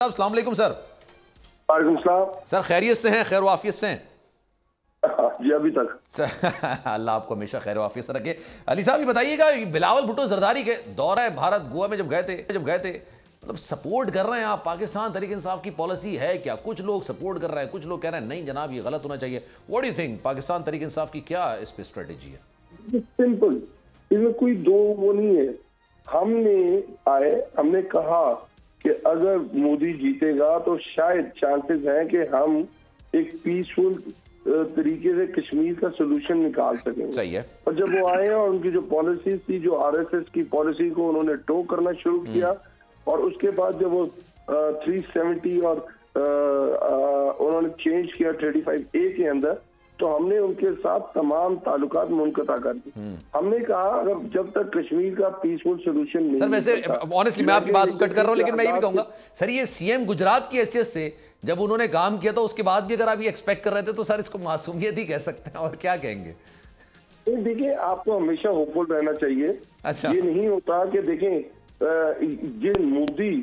अस्सलाम वालेकुम सर। वालेकुम सलाम। सर खैरियत से हैं, खैर वाफियत से हैं? जी अभी तक अल्लाह आपको हमेशा खैर वाफियत से रखे। अली साहब ये बताइएगा, बिलावल भुट्टो जरदारी के दौरा भारत गोवा में जब गए थे मतलब सपोर्ट कर रहे हैं आप पाकिस्तान तहरीक इंसाफ की पॉलिसी है क्या? कुछ लोग सपोर्ट कर रहे हैं, कुछ लोग कह रहे हैं नहीं जनाब ये गलत होना चाहिए। What do you think, Pakistan Tehreek Insaf की क्या इस पे स्ट्रेटेजी है? सिंपल, इसमें कोई दो वो नहीं है। हमने कहा कि अगर मोदी जीतेगा तो शायद चांसेस हैं कि हम एक पीसफुल तरीके से कश्मीर का सोल्यूशन निकाल सकेंगे। सही है। और जब वो आए और उनकी जो पॉलिसीज थी, जो आरएसएस की पॉलिसी को उन्होंने टो करना शुरू किया, और उसके बाद जब वो 370 और उन्होंने चेंज किया 35A के अंदर, तो हमने उनके साथ तमाम ताल्लुकात मुनक़ता कर दी। हमने कहा अगर जब तक कश्मीर का पीसफुल सोल्यूशन नहीं। सर वैसे ऑनेस्टली मैं आपकी बात को कट कर रहा हूं, लेकिन मैं ये भी कहूंगा सर, ये सीएम गुजरात की हैसियत से जब उन्होंने काम किया था उसके बाद भी अगर आप ये एक्सपेक्ट कर रहे थे तो सर इसको मासूमियत ही कह सकते हैं, और क्या कहेंगे? देखिए, आपको हमेशा होपफुल रहना चाहिए। अच्छा। ये नहीं होता कि देखें जिन मोदी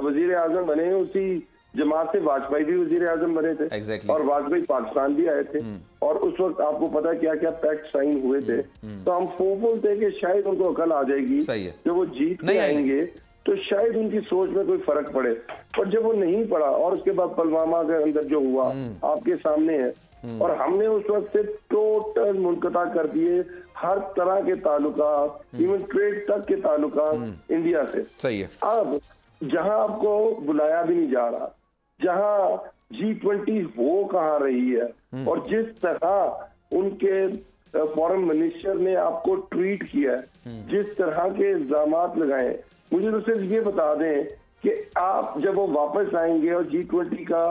वजीर आजम बने उसी जमात से वाजपेयी भी वजीर आजम बने थे। Exactly. और वाजपेयी पाकिस्तान भी आए थे, और उस वक्त आपको पता है क्या क्या पैक्ट साइन हुए थे। तो हम होपफुल थे कि शायद उनको अकल आ जाएगी। सही है। जब वो जीत के आएंगे तो शायद उनकी सोच में कोई फर्क पड़े, पर जब वो नहीं पड़ा और उसके बाद पुलवामा के अंदर जो हुआ आपके सामने है, और हमने उस वक्त से टोटल मुनक़ता कर दिए हर तरह के ताल्लुकात, इवन ट्रेड तक के ताल्लुकात इंडिया से। सही है। अब जहां आपको बुलाया भी नहीं जा रहा, जहां G20 हो कहाँ रही है, और जिस तरह उनके फॉरेन मिनिस्टर ने आपको ट्रीट किया है, जिस तरह के इल्जामात लगाए, मुझे तो सिर्फ ये बता दें कि आप जब वो वापस आएंगे और G20 का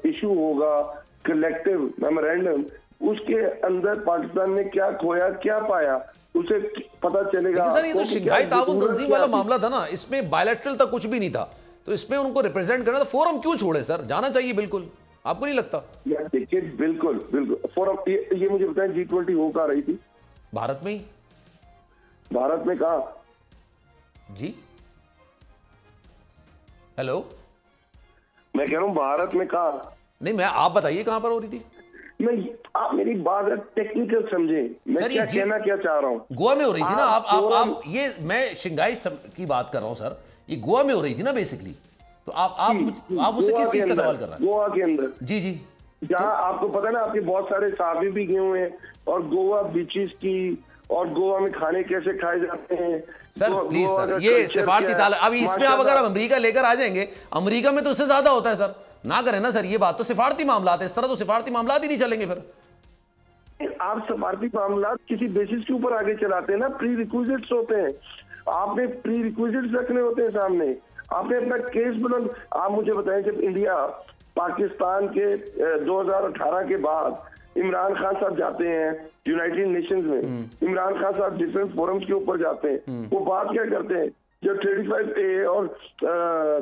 इशू होगा कलेक्टिव मेमोरेंडम, उसके अंदर पाकिस्तान ने क्या खोया क्या पाया उसे पता चलेगा। सर ये तो शंघाई ताउन तंजीम वाला मामला था ना, इसमें बायलैटरल तक कुछ भी नहीं था, तो इसमें उनको रिप्रेजेंट करना था। फोरम क्यों छोड़े सर? जाना चाहिए बिल्कुल, आपको नहीं लगता? देखिए बिल्कुल बिल्कुल फोरम, ये मुझे बताएं G20 हो कहाँ रही थी? भारत में ही। भारत में कहा जी? हेलो, मैं कह रहा हूँ भारत में कहा नहीं, मैं आप बताइए कहां पर हो रही थी? आप मेरी बात टेक्निकल समझे, मैं क्या कहना क्या चाह रहा हूँ। गोवा में हो रही थी ना आप ये मैं शंघाई की बात कर रहा हूँ सर, ये गोवा में हो रही थी ना बेसिकली, तो आप मुझसे किस चीज का सवाल कर रहे हैं? गोवा के अंदर। जी जी, जहाँ आपको पता है ना, आपके बहुत सारे साहबी भी गए हुए हैं, और गोवा बीचेस की, और गोवा में खाने कैसे खाए जाते हैं। सर प्लीज सर, ये सिफारती ताला, अभी इसमें आप अगर अमेरिका लेकर आ जाएंगे, अमेरिका में तो उससे ज्यादा होता है सर, ना करें ना सर, ये बात तो सिफारती मामलात है, इस तरह तो सिफारती मामलात ही नहीं चलेंगे फिर। आप सिफारती मामलात किसी बेसिस के ऊपर आगे चलाते हैं ना, प्री रिक्विजिट्स होते हैं, आपने प्री रिक्विजिट्स रखने होते हैं सामने, आपने अपना केस बुलंद। आप मुझे बताएं, जब इंडिया पाकिस्तान के 2018 के बाद इमरान खान साहब जाते हैं यूनाइटेड नेशंस में, इमरान खान साहब डिफरेंट फोरम्स के ऊपर जाते हैं, वो बात क्या करते हैं? जब 35A और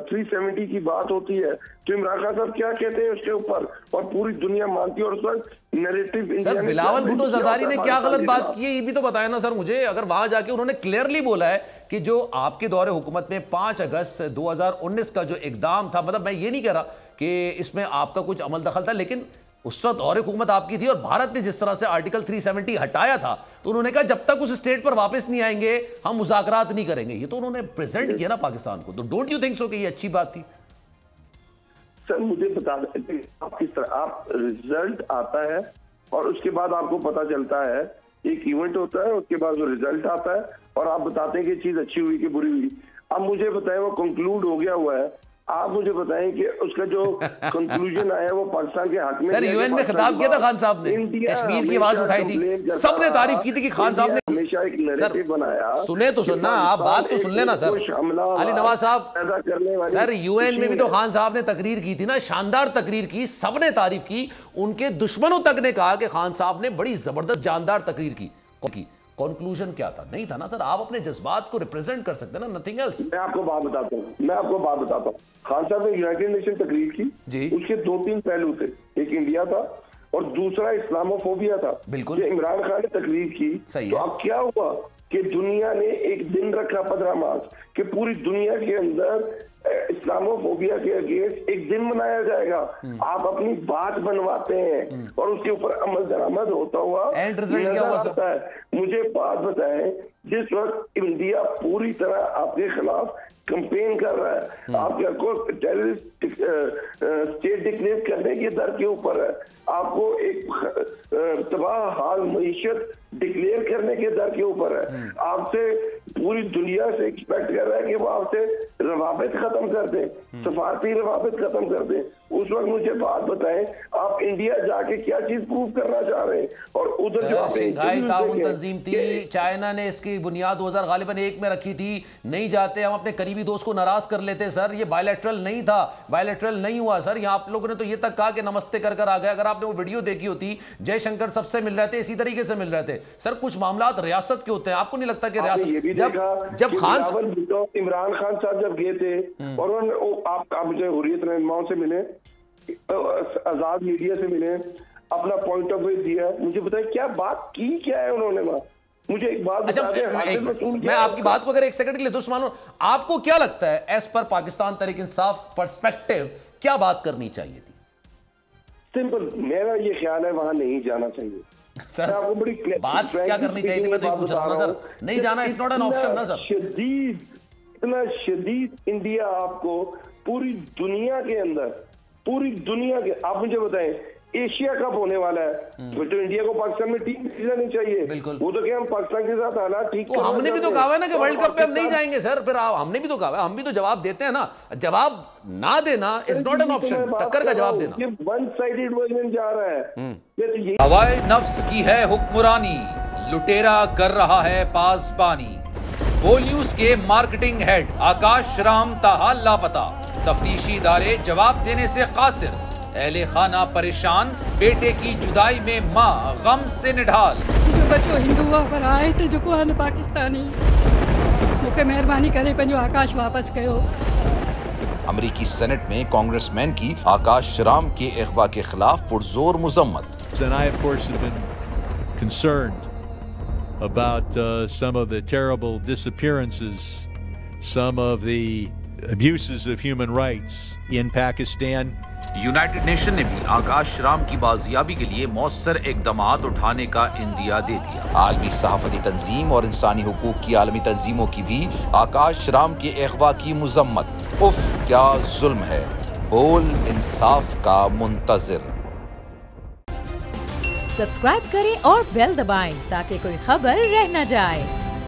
370 की बात होती है तो इमरान खान साहब क्या कहते हैं उसके ऊपर, और पूरी दुनिया मानती है, और उस वक्त narrative India sir Bilawal Bhutto Zardari ने क्या गलत बात की है ये भी तो बताया ना सर मुझे। अगर वहां जाके उन्होंने क्लियरली बोला है कि जो आपके दौरे हुकूमत में 5 अगस्त 2019 का जो इकदाम था, मतलब मैं ये नहीं कह रहा कि इसमें आपका कुछ अमल दखल था, लेकिन उस वक्त दौरे हुकूमत आपकी थी, और भारत ने जिस तरह से आर्टिकल 370 हटाया था, तो उन्होंने कहा जब तक उस स्टेट पर वापस नहीं आएंगे हम मुज़ाकरात नहीं करेंगे। ये तो उन्होंने प्रेजेंट किया ना पाकिस्तान को, तो डोंट यू थिंक सो कि ये अच्छी बात थी? सर मुझे बता दें, आप किस तरह आप रिजल्ट आता है और उसके बाद आपको पता चलता है, एक इवेंट होता है, उसके बाद वो रिजल्ट आता है, और आप बताते हैं कि चीज अच्छी हुई कि बुरी हुई। अब मुझे बताएं वो कंक्लूड हो गया हुआ है, आप मुझे बताएं कि उसका जो कंक्लूजन आया वो पाकिस्तान के हक में। सर यूएन में खिताब किया था खान साहब ने, कश्मीर की आवाज उठाई थी, सबने तारीफ की थी कि खान साहब ने हमेशा एक नैरेटिव बनाया। सुने तो सुनना, आप बात तो सुन लेना सर। अली नवाज साहब, सर यूएन में भी तो खान साहब ने तकरीर की थी ना, शानदार तकरीर की, सबने तारीफ की, उनके दुश्मनों तक ने कहा कि खान साहब ने बड़ी जबरदस्त जानदार तकरीर की। कंक्लूजन क्या था? नहीं था ना सर। आप अपने जज्बात को रिप्रेजेंट कर सकते हैं ना, नथिंग एल्स। मैं आपको बात बताता हूँ, खान साहब ने यूनाइटेड नेशन तकरीर की जी। उसके 2-3 पहलू थे, एक इंडिया था और दूसरा इस्लामोफोबिया था। बिल्कुल। इमरान खान ने तकरीर की, तो अब क्या हुआ कि दुनिया ने एक दिन रखा 15 मार्च कि पूरी दुनिया के अंदर इस्लामोफोबिया के अगेंस्ट एक दिन मनाया जाएगा। आप अपनी बात बनवाते हैं और उसके ऊपर अमल दरामद होता हुआ नजर आता है। मुझे बात बताएं, जिस वक्त इंडिया पूरी तरह आपके खिलाफ कंपेन कर रहा है, आपको टेररिस्ट स्टेट डिक्लेयर करने की दर के ऊपर है, आपको एक तबाह हाल मईशत डिक्लेयर करने के दर के ऊपर है, आपसे पूरी दुनिया से एक्सपेक्ट कर रहा है कि वो आपसे रवाबित खत्म कर दें, सफारती रवाबित खत्म कर दें। उस वक्त मुझे बात बताएं, आप इंडिया जाके क्या चीज प्रूव करना चाह रहे हैं? और उधर जो शंघाई ताउन तंजीम थी, चाइना ने इसकी बुनियाद 2001 में रखी थी। नहीं जाते, हम अपने करीबी दोस्त को नाराज कर लेते सर। ये बायलैटरल नहीं था, बायलैटरल नहीं हुआ सर। यहाँ आप लोगों ने तो ये तक कहा कि नमस्ते कर आ गए। अगर आपने वो वीडियो देखी होती, जयशंकर सबसे मिल रहे थे, इसी तरीके से मिल रहे थे सर। कुछ मामला रियासत के होते हैं, आपको नहीं लगता कि रियासत जब इमरान खान साहब जब गए थे और आप मुझे हुर्रियत रहनुमाओं से मिले, आजाद मीडिया से मिले, अपना पॉइंट ऑफ व्यू दिया, मुझे बताइए क्या बात की, क्या है उन्होंने वहां? मुझे एक बात बता दें। मैं आपकी बात को अगर एक सेकंड के लिए दुरुस्त मानूं, आपको क्या लगता है एज पर पाकिस्तान तहरीक इंसाफ पर्सपेक्टिव क्या बात करनी चाहिए थी? सिंपल, मेरा ये ख्याल है वहां नहीं जाना चाहिए सर। आपको बड़ी बात क्या करनी चाहिए थी, मैं तो ये पूछ रहा हूं सर। नहीं जाना इज नॉट एन ऑप्शन ना सर। इतना शदीद इंडिया आपको पूरी दुनिया के अंदर, पूरी दुनिया के, आप मुझे बताएं एशिया कप होने वाला है, तो इंडिया को पाकिस्तान में टीम भेजना नहीं चाहिए। बिल्कुल। वो तो क्या हम पाकिस्तान के साथ हालात ठीक, तो हमने भी तो कहा है ना कि वर्ल्ड कप पे हम नहीं जाएंगे सर। फिर हमने भी तो कहा है, हम भी तो जवाब देते हैं ना। जवाब ना देना इज नॉट एन ऑप्शन, टक्कर का जवाब देना। ये वन साइडेड वर्जन जा रहा है। हवाए नफ्स की है हुक्मरानी, लुटेरा कर रहा है पासबानी। बोल न्यूज के मार्केटिंग हेड आकाश राम ताहा लापता, तफ्तीशी इदारे जवाब देने से कासिर। अहले खाना परेशान, बेटे की जुदाई में माँ गम से निढाल। जो बच्चों हिंदू पर आए थे जो को पाकिस्तानी, मुझे मेहरबानी करे पंहिंजो आकाश वापस कयो। अमरीकी सेनेट में कांग्रेसमैन की आकाश राम के अगवा के खिलाफ पुरजोर मुजम्मत। And I of course have been concerned about some of the terrible disappearances, some of the abuses of human rights in Pakistan. United nation ने भी आकाश राम की बाजियाबी के लिए मौसर इकदामात उठाने का इंदिया दे दिया। आलमी सहाफती तंजीम और इंसानी हुकूक की आलमी तंजीमों की भी आकाश राम के अगवा की मुजम्मत। उफ क्या जुल्म है, बोल इंसाफ का मुंतजिर। सब्सक्राइब करें और बेल दबाएं ताकि कोई खबर रह न जाए।